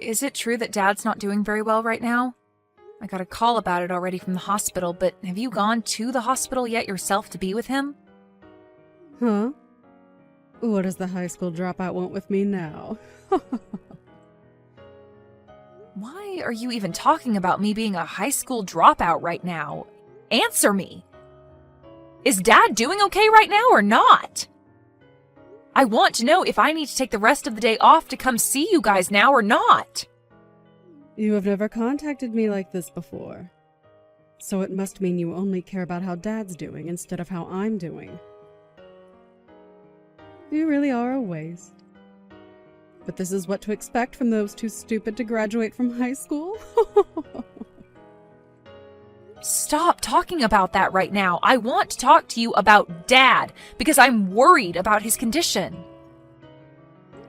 is it true that Dad's not doing very well right now? I got a call about it already from the hospital, but have you gone to the hospital yet yourself to be with him? Huh? What does the high school dropout want with me now? Why are you even talking about me being a high school dropout right now? Answer me! Is Dad doing okay right now or not? I want to know if I need to take the rest of the day off to come see you guys now or not. You have never contacted me like this before. So it must mean you only care about how Dad's doing instead of how I'm doing. You really are a waste. But this is what to expect from those too stupid to graduate from high school? Stop talking about that right now. I want to talk to you about Dad because I'm worried about his condition.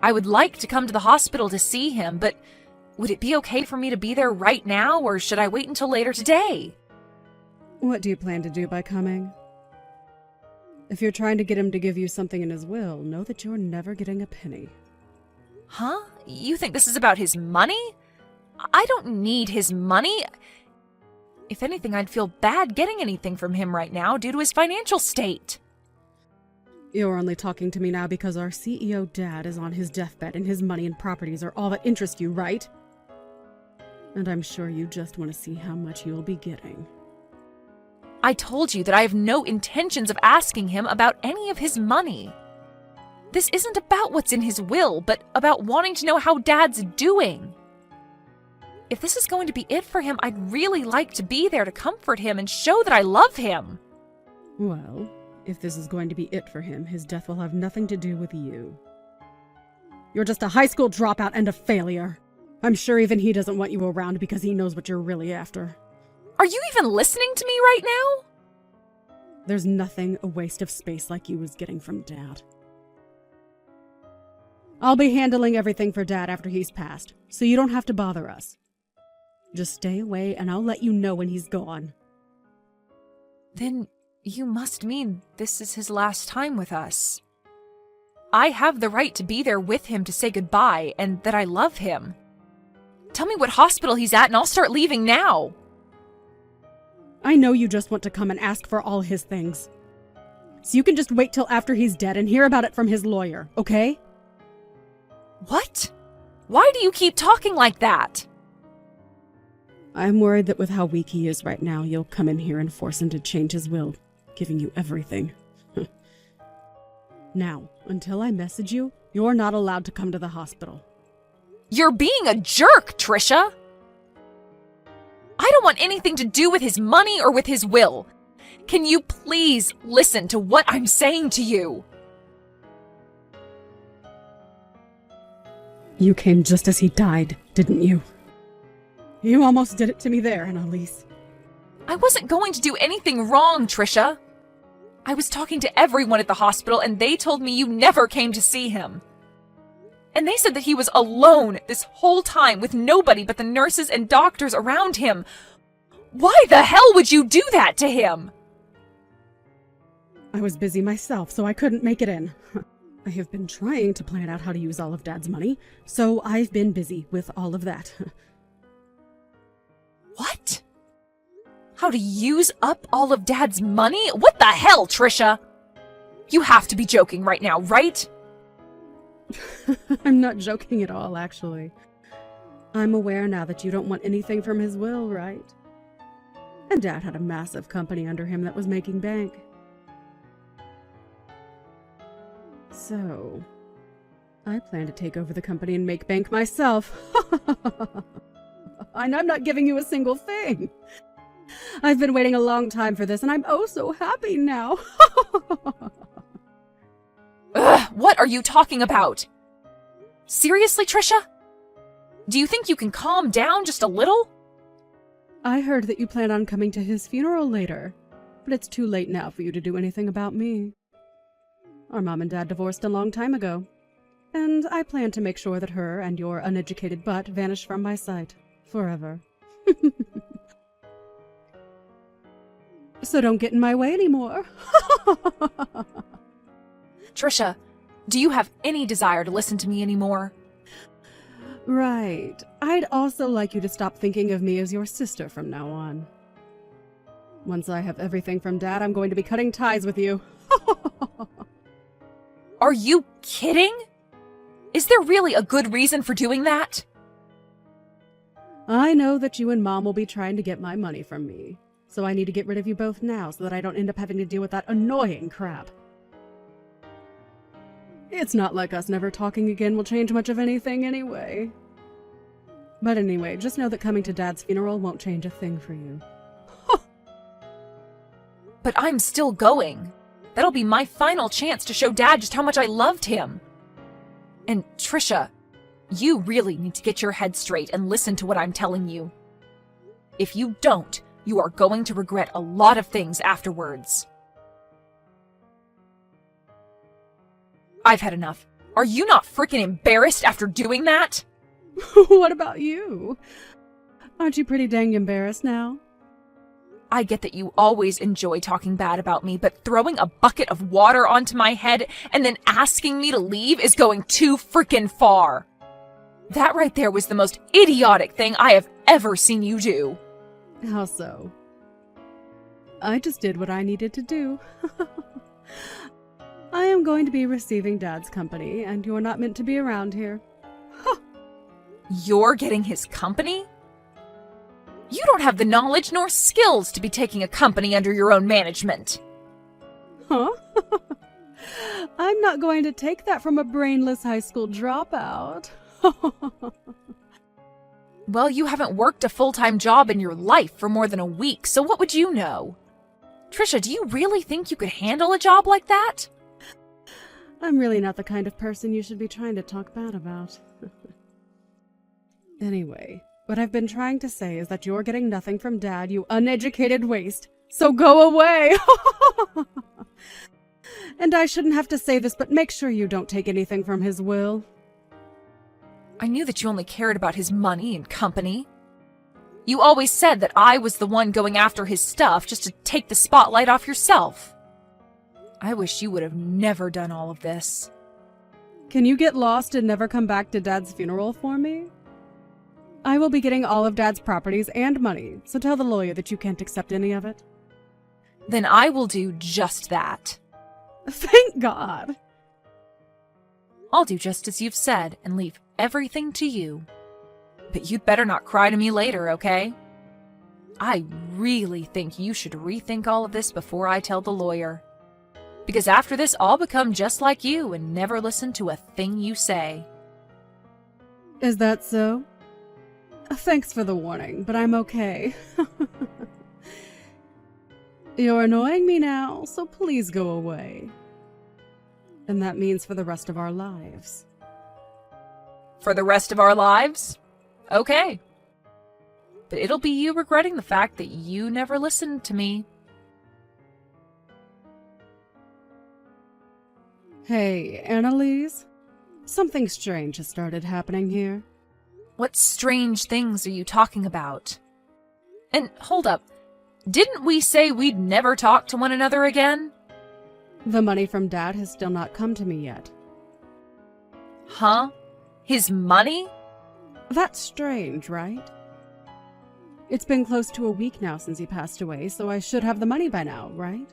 I would like to come to the hospital to see him, but would it be okay for me to be there right now, or should I wait until later today? What do you plan to do by coming? If you're trying to get him to give you something in his will, know that you're never getting a penny. Huh? You think this is about his money? I don't need his money. If anything, I'd feel bad getting anything from him right now due to his financial state. You're only talking to me now because our CEO Dad is on his deathbed and his money and properties are all that interest you, right? And I'm sure you just want to see how much you'll be getting. I told you that I have no intentions of asking him about any of his money. This isn't about what's in his will, but about wanting to know how Dad's doing. If this is going to be it for him, I'd really like to be there to comfort him and show that I love him. Well, if this is going to be it for him, his death will have nothing to do with you. You're just a high school dropout and a failure. I'm sure even he doesn't want you around because he knows what you're really after. Are you even listening to me right now? There's nothing a waste of space like you was getting from Dad. I'll be handling everything for Dad after he's passed, so you don't have to bother us. Just stay away and I'll let you know when he's gone. Then you must mean this is his last time with us. I have the right to be there with him to say goodbye and that I love him. Tell me what hospital he's at and I'll start leaving now. I know you just want to come and ask for all his things. So you can just wait till after he's dead and hear about it from his lawyer, okay? What? Why do you keep talking like that? I'm worried that with how weak he is right now, you'll come in here and force him to change his will, giving you everything. Now, until I message you, you're not allowed to come to the hospital. You're being a jerk, Trisha! I don't want anything to do with his money or with his will. Can you please listen to what I'm saying to you? You came just as he died, didn't you? You almost did it to me there, Annalise. I wasn't going to do anything wrong, Trisha. I was talking to everyone at the hospital and they told me you never came to see him. And they said that he was alone this whole time with nobody but the nurses and doctors around him. Why the hell would you do that to him? I was busy myself, so I couldn't make it in. I have been trying to plan out how to use all of Dad's money, so I've been busy with all of that. What? How to use up all of Dad's money? What the hell, Trisha? You have to be joking right now, right? I'm not joking at all, actually. I'm aware now that you don't want anything from his will, right? And Dad had a massive company under him that was making bank. So, I plan to take over the company and make bank myself. And I'm not giving you a single thing. I've been waiting a long time for this, and I'm oh so happy now. Ugh, what are you talking about? Seriously, Trisha? Do you think you can calm down just a little? I heard that you plan on coming to his funeral later, but it's too late now for you to do anything about me. Our mom and dad divorced a long time ago, and I plan to make sure that her and your uneducated butt vanish from my sight forever. So don't get in my way anymore. Trisha, do you have any desire to listen to me anymore? Right. I'd also like you to stop thinking of me as your sister from now on. Once I have everything from Dad, I'm going to be cutting ties with you. Are you kidding? Is there really a good reason for doing that? I know that you and Mom will be trying to get my money from me, so I need to get rid of you both now so that I don't end up having to deal with that annoying crap. It's not like us never talking again will change much of anything anyway. But anyway, just know that coming to Dad's funeral won't change a thing for you. But I'm still going. That'll be my final chance to show Dad just how much I loved him. And Trisha, you really need to get your head straight and listen to what I'm telling you. If you don't, you are going to regret a lot of things afterwards. I've had enough. Are you not freaking embarrassed after doing that? What about you? Aren't you pretty dang embarrassed now? I get that you always enjoy talking bad about me, but throwing a bucket of water onto my head and then asking me to leave is going too freaking far. That right there was the most idiotic thing I have ever seen you do. How so? I just did what I needed to do. I am going to be receiving Dad's company, and you're not meant to be around here. You're getting his company? You don't have the knowledge nor skills to be taking a company under your own management. Huh? I'm not going to take that from a brainless high school dropout. Well, you haven't worked a full-time job in your life for more than a week, so what would you know? Trisha, do you really think you could handle a job like that? I'm really not the kind of person you should be trying to talk bad about. Anyway, what I've been trying to say is that you're getting nothing from Dad, you uneducated waste. So go away! And I shouldn't have to say this, but make sure you don't take anything from his will. I knew that you only cared about his money and company. You always said that I was the one going after his stuff just to take the spotlight off yourself. I wish you would have never done all of this. Can you get lost and never come back to Dad's funeral for me? I will be getting all of Dad's properties and money, so tell the lawyer that you can't accept any of it. Then I will do just that. Thank God! I'll do just as you've said and leave everything to you. But you'd better not cry to me later, okay? I really think you should rethink all of this before I tell the lawyer. Because after this, I'll become just like you and never listen to a thing you say. Is that so? Thanks for the warning, but I'm okay. You're annoying me now, so please go away. And that means for the rest of our lives. For the rest of our lives? Okay. But it'll be you regretting the fact that you never listened to me. Hey, Annalise? Something strange has started happening here. What strange things are you talking about? And hold up, didn't we say we'd never talk to one another again? The money from Dad has still not come to me yet. Huh? His money? That's strange, right? It's been close to a week now since he passed away, so I should have the money by now, right?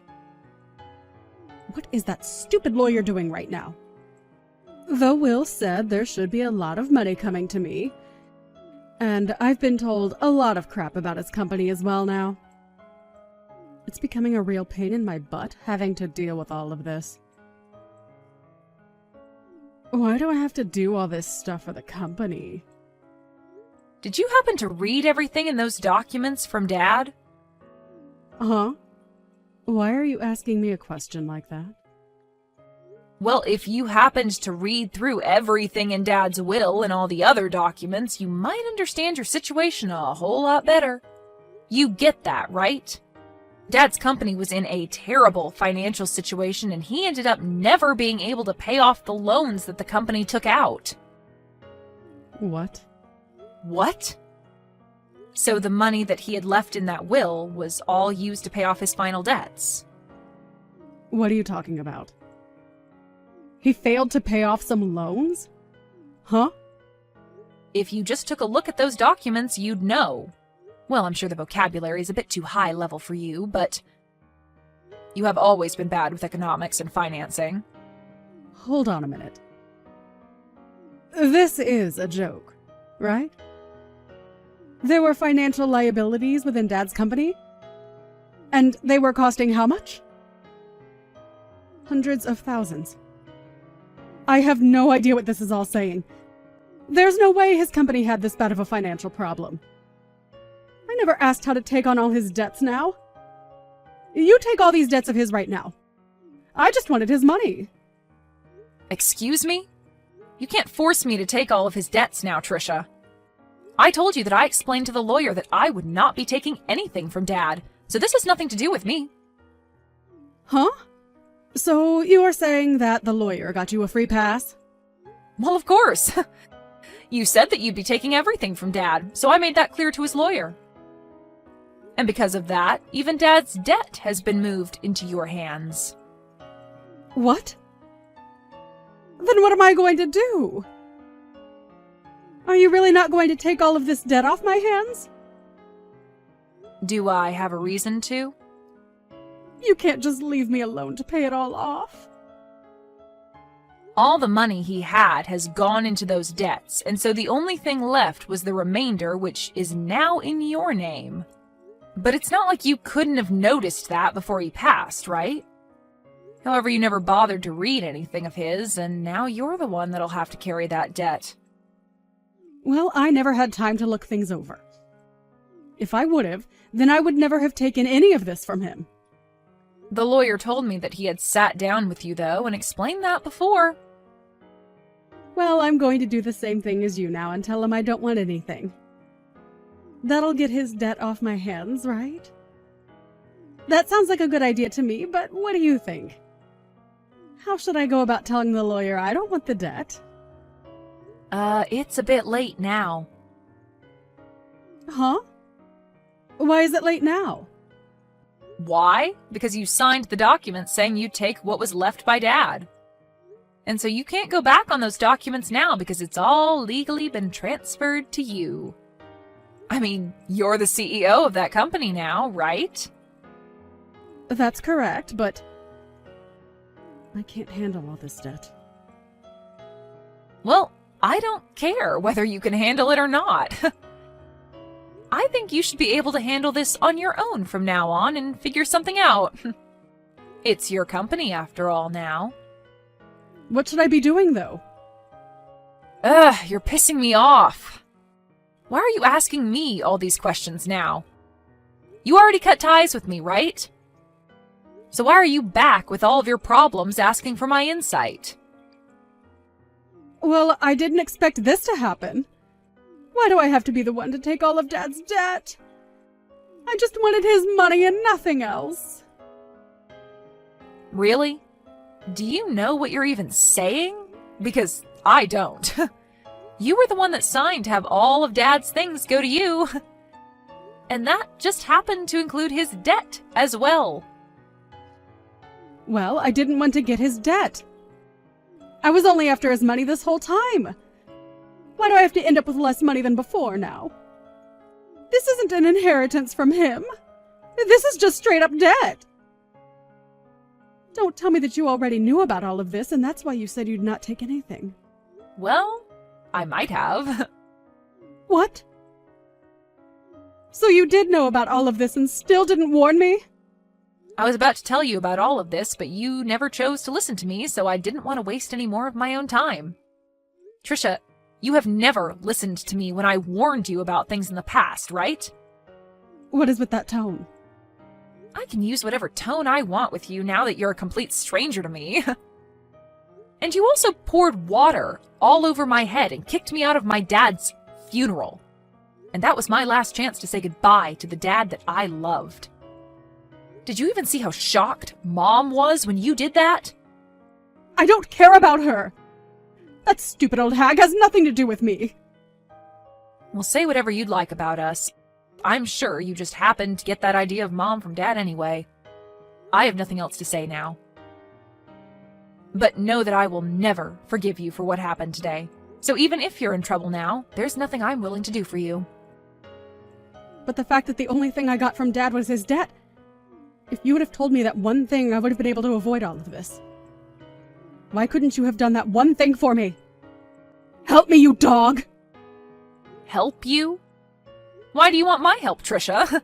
What is that stupid lawyer doing right now? The will said there should be a lot of money coming to me. And I've been told a lot of crap about his company as well now. It's becoming a real pain in my butt having to deal with all of this. Why do I have to do all this stuff for the company? Did you happen to read everything in those documents from Dad? Huh? Why are you asking me a question like that? Well, if you happened to read through everything in Dad's will and all the other documents, you might understand your situation a whole lot better. You get that, right? Dad's company was in a terrible financial situation, and he ended up never being able to pay off the loans that the company took out. What? What? So the money that he had left in that will was all used to pay off his final debts. What are you talking about? He failed to pay off some loans? Huh? if you just took a look at those documents, you'd know. Well, I'm sure the vocabulary is a bit too high level for you, but you have always been bad with economics and financing. Hold on a minute. This is a joke, right? There were financial liabilities within Dad's company? And they were costing how much? Hundreds of thousands. I have no idea what this is all saying. There's no way his company had this bad of a financial problem. I never asked how to take on all his debts now. You take all these debts of his right now. I just wanted his money. Excuse me? You can't force me to take all of his debts now, Trisha. I told you that I explained to the lawyer that I would not be taking anything from Dad, so this has nothing to do with me. Huh? So you are saying that the lawyer got you a free pass? Well, of course. You said that you'd be taking everything from Dad, so I made that clear to his lawyer. And because of that, even Dad's debt has been moved into your hands. What? Then what am I going to do? Are you really not going to take all of this debt off my hands? Do I have a reason to? You can't just leave me alone to pay it all off. All the money he had has gone into those debts, and so the only thing left was the remainder, which is now in your name. But it's not like you couldn't have noticed that before he passed, right? However, you never bothered to read anything of his, and now you're the one that'll have to carry that debt. Well, I never had time to look things over. If I would have, then I would never have taken any of this from him. The lawyer told me that he had sat down with you, though, and explained that before. Well, I'm going to do the same thing as you now and tell him I don't want anything. That'll get his debt off my hands, right? That sounds like a good idea to me, but what do you think? How should I go about telling the lawyer I don't want the debt? It's a bit late now. Huh? Why is it late now? Why? Because you signed the document saying you'd take what was left by Dad. And so you can't go back on those documents now because it's all legally been transferred to you. I mean, you're the CEO of that company now, right? That's correct, but I can't handle all this debt. Well, I don't care whether you can handle it or not. I think you should be able to handle this on your own from now on and figure something out. It's your company after all now. What should I be doing, though? Ugh, you're pissing me off. Why are you asking me all these questions now? You already cut ties with me, right? So why are you back with all of your problems asking for my insight? Well, I didn't expect this to happen. Why do I have to be the one to take all of Dad's debt? I just wanted his money and nothing else. Really? Do you know what you're even saying? Because I don't. You were the one that signed to have all of Dad's things go to you. And that just happened to include his debt as well. Well, I didn't want to get his debt. I was only after his money this whole time. Why do I have to end up with less money than before now? This isn't an inheritance from him. This is just straight up debt. Don't tell me that you already knew about all of this and that's why you said you'd not take anything. Well, I might have. What? So you did know about all of this and still didn't warn me? I was about to tell you about all of this, but you never chose to listen to me, so I didn't want to waste any more of my own time. Trisha, you have never listened to me when I warned you about things in the past, right? What is with that tone? I can use whatever tone I want with you now that you're a complete stranger to me. And you also poured water all over my head and kicked me out of my dad's funeral. And that was my last chance to say goodbye to the dad that I loved. Did you even see how shocked Mom was when you did that? I don't care about her. That stupid old hag has nothing to do with me. Well, say whatever you'd like about us. I'm sure you just happened to get that idea of Mom from Dad anyway. I have nothing else to say now. But know that I will never forgive you for what happened today. So even if you're in trouble now, there's nothing I'm willing to do for you. But the fact that the only thing I got from Dad was his debt. If you would have told me that one thing, I would have been able to avoid all of this. Why couldn't you have done that one thing for me? Help me, you dog! Help you? Why do you want my help, Trisha?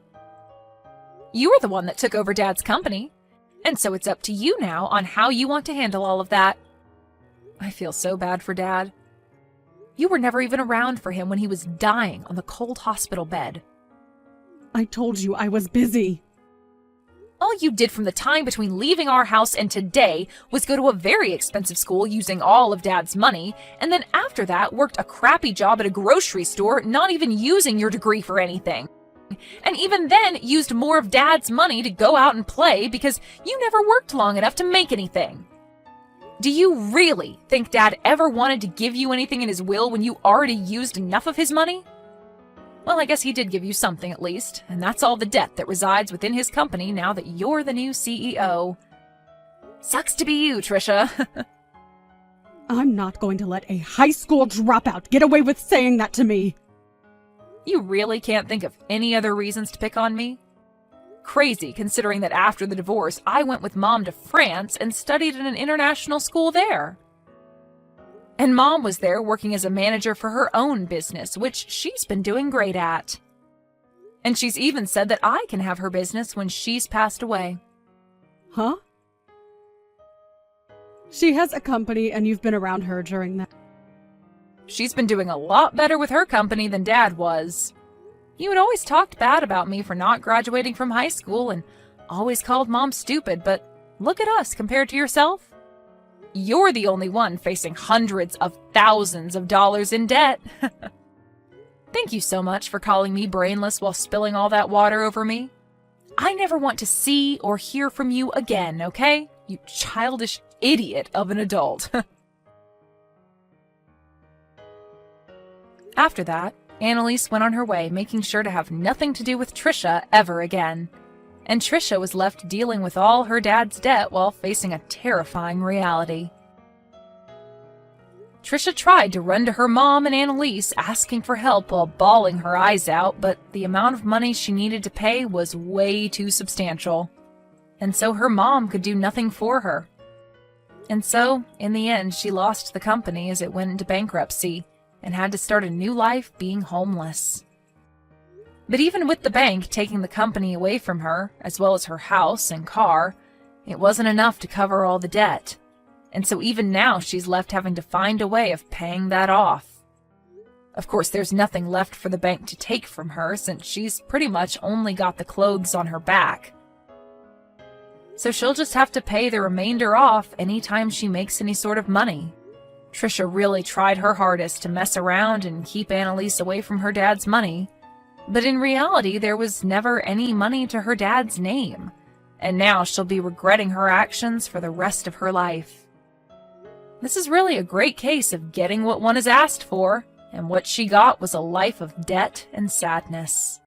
You were the one that took over Dad's company, and so it's up to you now on how you want to handle all of that. I feel so bad for Dad. You were never even around for him when he was dying on the cold hospital bed. I told you I was busy. All you did from the time between leaving our house and today was go to a very expensive school using all of Dad's money, and then after that worked a crappy job at a grocery store, not even using your degree for anything. And even then used more of Dad's money to go out and play because you never worked long enough to make anything. Do you really think Dad ever wanted to give you anything in his will when you already used enough of his money? Well, I guess he did give you something at least, and that's all the debt that resides within his company now that you're the new CEO. Sucks to be you, Trisha. I'm not going to let a high school dropout get away with saying that to me. You really can't think of any other reasons to pick on me? Crazy, considering that after the divorce, I went with Mom to France and studied in an international school there. And Mom was there working as a manager for her own business, which she's been doing great at. And she's even said that I can have her business when she's passed away. Huh? She has a company and you've been around her during that. She's been doing a lot better with her company than Dad was. You had always talked bad about me for not graduating from high school and always called Mom stupid, but look at us compared to yourself. You're the only one facing hundreds of thousands of dollars in debt. Thank you so much for calling me brainless while spilling all that water over me. I never want to see or hear from you again, okay? You childish idiot of an adult. After that, Annalise went on her way, making sure to have nothing to do with Trisha ever again. And Trisha was left dealing with all her dad's debt while facing a terrifying reality. Trisha tried to run to her mom and Annalise asking for help while bawling her eyes out, but the amount of money she needed to pay was way too substantial. And so her mom could do nothing for her. And so, in the end, she lost the company as it went into bankruptcy and had to start a new life being homeless. But even with the bank taking the company away from her, as well as her house and car, it wasn't enough to cover all the debt. And so even now she's left having to find a way of paying that off. Of course, there's nothing left for the bank to take from her since she's pretty much only got the clothes on her back. So she'll just have to pay the remainder off anytime she makes any sort of money. Trisha really tried her hardest to mess around and keep Annalise away from her dad's money. But in reality, there was never any money to her dad's name, and now she'll be regretting her actions for the rest of her life. This is really a great case of getting what one is asked for, and what she got was a life of debt and sadness.